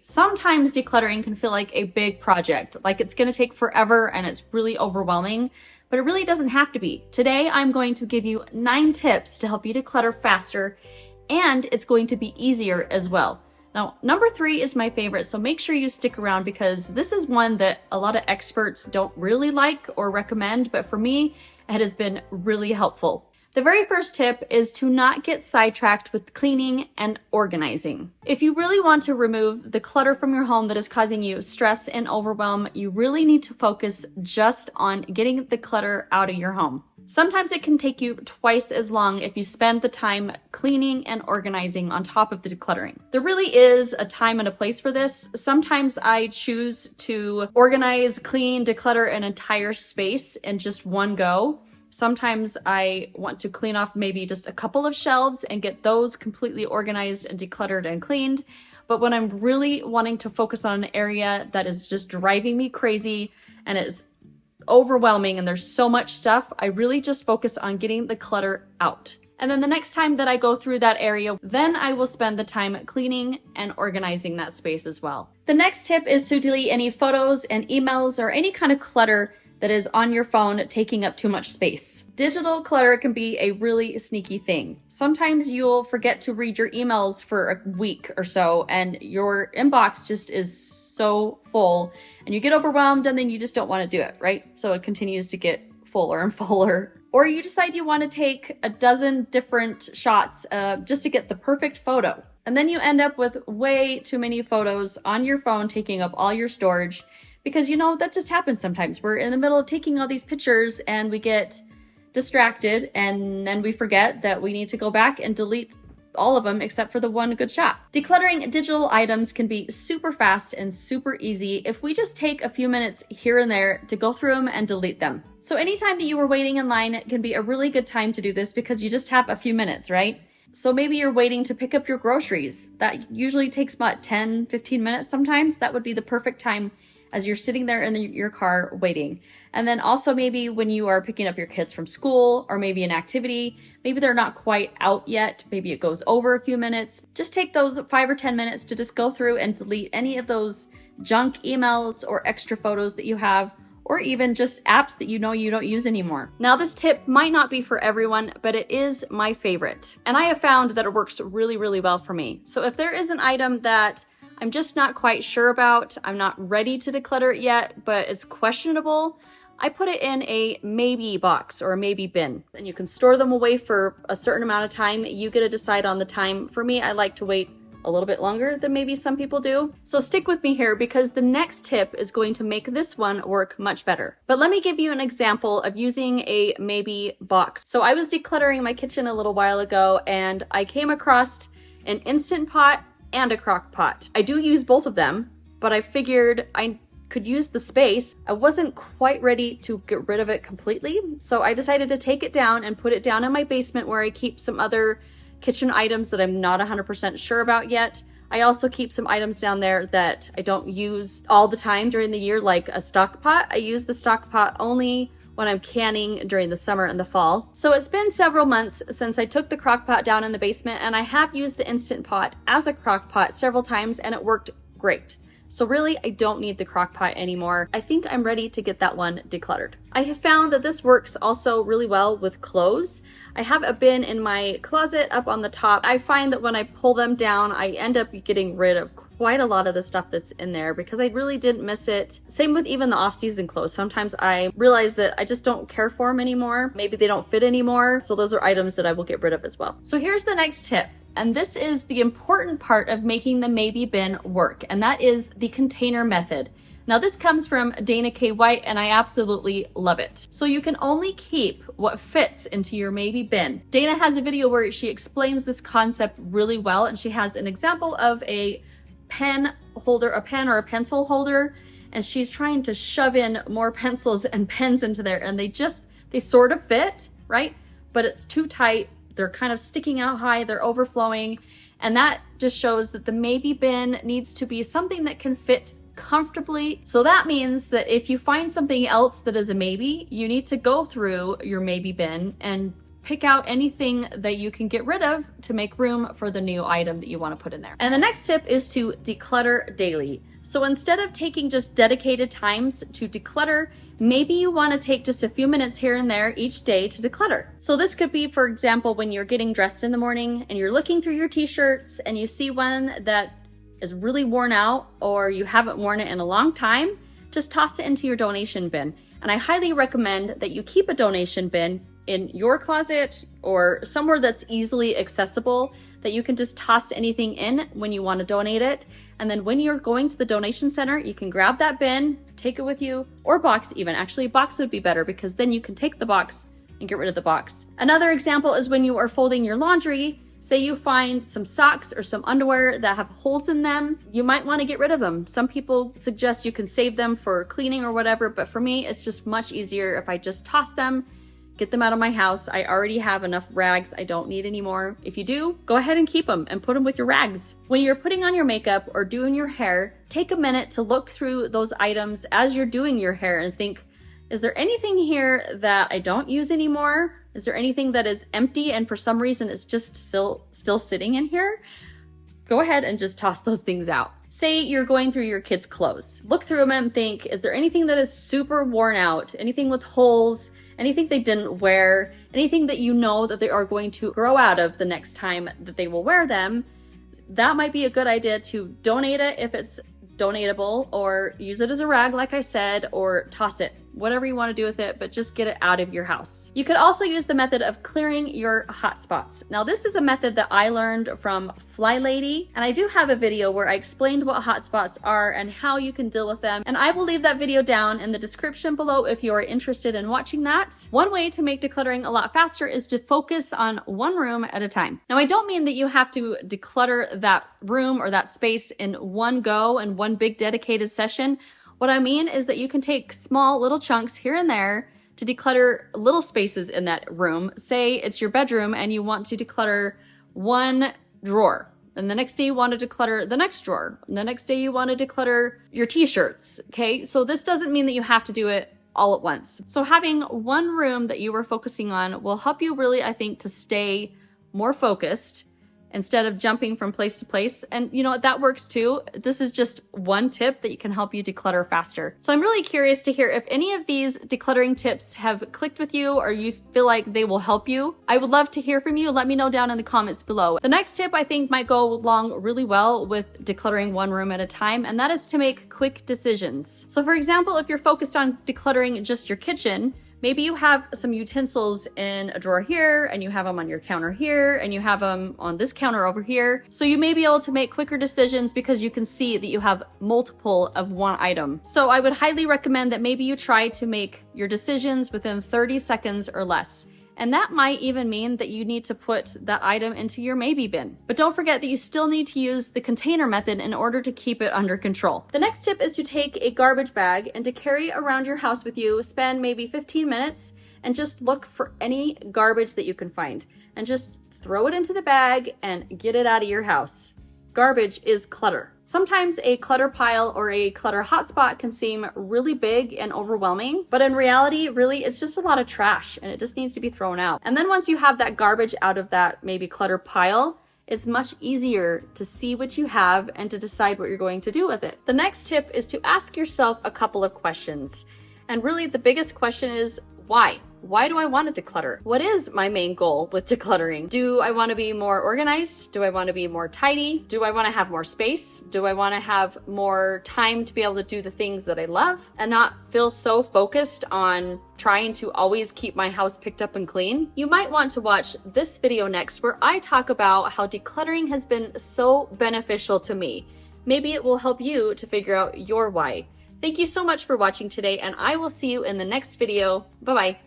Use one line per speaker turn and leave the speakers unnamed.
Sometimes decluttering can feel like a big project, like it's going to take forever and it's really overwhelming, but it really doesn't have to be. Today, I'm going to give you 9 tips to help you declutter faster, and it's going to be easier as well. Now, number 3 is my favorite, so make sure you stick around because this is one that a lot of experts don't really like or recommend, but for me, it has been really helpful. The very first tip is to not get sidetracked with cleaning and organizing. If you really want to remove the clutter from your home that is causing you stress and overwhelm, you really need to focus just on getting the clutter out of your home. Sometimes it can take you twice as long if you spend the time cleaning and organizing on top of the decluttering. There really is a time and a place for this. Sometimes I choose to organize, clean, declutter an entire space in just one go. Sometimes I want to clean off maybe just a couple of shelves and get those completely organized and decluttered and cleaned. But when I'm really wanting to focus on an area that is just driving me crazy and is overwhelming and there's so much stuff, I really just focus on getting the clutter out. And then the next time that I go through that area, then I will spend the time cleaning and organizing that space as well. The next tip is to delete any photos and emails or any kind of clutter that is on your phone taking up too much space. Digital clutter can be a really sneaky thing. Sometimes you'll forget to read your emails for a week or so and your inbox just is so full and you get overwhelmed and then you just don't want to do it, right? So it continues to get fuller and fuller. Or you decide you want to take a dozen different shots just to get the perfect photo. And then you end up with way too many photos on your phone taking up all your storage. Because, you know, that just happens sometimes. We're in the middle of taking all these pictures and we get distracted and then we forget that we need to go back and delete all of them except for the one good shot. Decluttering digital items can be super fast and super easy if we just take a few minutes here and there to go through them and delete them. So anytime that you are waiting in line, it can be a really good time to do this because you just have a few minutes, right? So maybe you're waiting to pick up your groceries. That usually takes what, 10, 15 minutes sometimes? That would be the perfect time as you're sitting there in your car waiting. And then also maybe when you are picking up your kids from school or maybe an activity, maybe they're not quite out yet, maybe it goes over a few minutes. Just take those 5 or 10 minutes to just go through and delete any of those junk emails or extra photos that you have, or even just apps that you know you don't use anymore. Now this tip might not be for everyone, but it is my favorite. And I have found that it works really, really well for me. So if there is an item that I'm just not quite sure about, I'm not ready to declutter it yet, but it's questionable, I put it in a maybe box or a maybe bin. And you can store them away for a certain amount of time. You get to decide on the time. For me, I like to wait a little bit longer than maybe some people do. So stick with me here because the next tip is going to make this one work much better. But let me give you an example of using a maybe box. So I was decluttering my kitchen a little while ago and I came across an Instant Pot and a crock pot. I do use both of them, but I figured I could use the space. I wasn't quite ready to get rid of it completely, so I decided to take it down and put it down in my basement where I keep some other kitchen items that I'm not 100% sure about yet. I also keep some items down there that I don't use all the time during the year, like a stock pot. I use the stock pot only when I'm canning during the summer and the fall. So it's been several months since I took the crock pot down in the basement, and I have used the Instant Pot as a crock pot several times and it worked great. So really, I don't need the crock pot anymore. I think I'm ready to get that one decluttered. I have found that this works also really well with clothes. I have a bin in my closet up on the top. I find that when I pull them down, I end up getting rid of quite a lot of the stuff that's in there because I really didn't miss it. Same with even the off-season clothes. Sometimes I realize that I just don't care for them anymore. Maybe they don't fit anymore. So those are items that I will get rid of as well. So here's the next tip. And this is the important part of making the maybe bin work. And that is the container method. Now this comes from Dana K. White and I absolutely love it. So you can only keep what fits into your maybe bin. Dana has a video where she explains this concept really well, and she has an example of a pen holder, a pen or a pencil holder, and she's trying to shove in more pencils and pens into there, and they sort of fit, right? But it's too tight. They're kind of sticking out high, they're overflowing, and that just shows that the maybe bin needs to be something that can fit comfortably. So that means that if you find something else that is a maybe, you need to go through your maybe bin and pick out anything that you can get rid of to make room for the new item that you want to put in there. And the next tip is to declutter daily. So instead of taking just dedicated times to declutter, maybe you want to take just a few minutes here and there each day to declutter. So this could be, for example, when you're getting dressed in the morning and you're looking through your t-shirts and you see one that is really worn out or you haven't worn it in a long time, just toss it into your donation bin. And I highly recommend that you keep a donation bin in your closet or somewhere that's easily accessible, that you can just toss anything in when you want to donate it. And then when you're going to the donation center, you can grab that bin, take it with you, or box even. Actually, box would be better because then you can take the box and get rid of the box. Another example is when you are folding your laundry. Say you find some socks or some underwear that have holes in them, you might want to get rid of them. Some people suggest you can save them for cleaning or whatever, but for me, it's just much easier if I just toss them, get them out of my house. I already have enough rags. I don't need any more. If you do, go ahead and keep them and put them with your rags. When you're putting on your makeup or doing your hair, take a minute to look through those items as you're doing your hair and think, is there anything here that I don't use anymore? Is there anything that is empty and for some reason it's just still sitting in here? Go ahead and just toss those things out. Say you're going through your kids' clothes. Look through them and think, is there anything that is super worn out? Anything with holes? Anything they didn't wear? Anything that you know that they are going to grow out of the next time that they will wear them? That might be a good idea to donate it if it's donatable, or use it as a rag like I said, or toss it. Whatever you want to do with it, but just get it out of your house. You could also use the method of clearing your hotspots. Now this is a method that I learned from Fly Lady, and I do have a video where I explained what hotspots are and how you can deal with them, and I will leave that video down in the description below if you are interested in watching that. One way to make decluttering a lot faster is to focus on one room at a time. Now I don't mean that you have to declutter that room or that space in one go and one big dedicated session. What I mean is that you can take small little chunks here and there to declutter little spaces in that room. Say it's your bedroom and you want to declutter one drawer. And the next day you want to declutter the next drawer. And the next day you want to declutter your t-shirts. Okay, so this doesn't mean that you have to do it all at once. So having one room that you are focusing on will help you really, I think, to stay more focused instead of jumping from place to place. And you know what, that works too. This is just one tip that can help you declutter faster. So I'm really curious to hear if any of these decluttering tips have clicked with you or you feel like they will help you. I would love to hear from you. Let me know down in the comments below. The next tip I think might go along really well with decluttering one room at a time, and that is to make quick decisions. So for example, if you're focused on decluttering just your kitchen, maybe you have some utensils in a drawer here, and you have them on your counter here, and you have them on this counter over here. So you may be able to make quicker decisions because you can see that you have multiple of one item. So I would highly recommend that maybe you try to make your decisions within 30 seconds or less. And that might even mean that you need to put that item into your maybe bin. But don't forget that you still need to use the container method in order to keep it under control. The next tip is to take a garbage bag and to carry around your house with you, spend maybe 15 minutes and just look for any garbage that you can find and just throw it into the bag and get it out of your house. Garbage is clutter. Sometimes a clutter pile or a clutter hotspot can seem really big and overwhelming, but in reality, really, it's just a lot of trash and it just needs to be thrown out. And then once you have that garbage out of that maybe clutter pile, it's much easier to see what you have and to decide what you're going to do with it. The next tip is to ask yourself a couple of questions. And really the biggest question is, why? Why do I want to declutter? What is my main goal with decluttering? Do I want to be more organized? Do I want to be more tidy? Do I want to have more space? Do I want to have more time to be able to do the things that I love and not feel so focused on trying to always keep my house picked up and clean? You might want to watch this video next where I talk about how decluttering has been so beneficial to me. Maybe it will help you to figure out your why. Thank you so much for watching today, and I will see you in the next video. Bye-bye.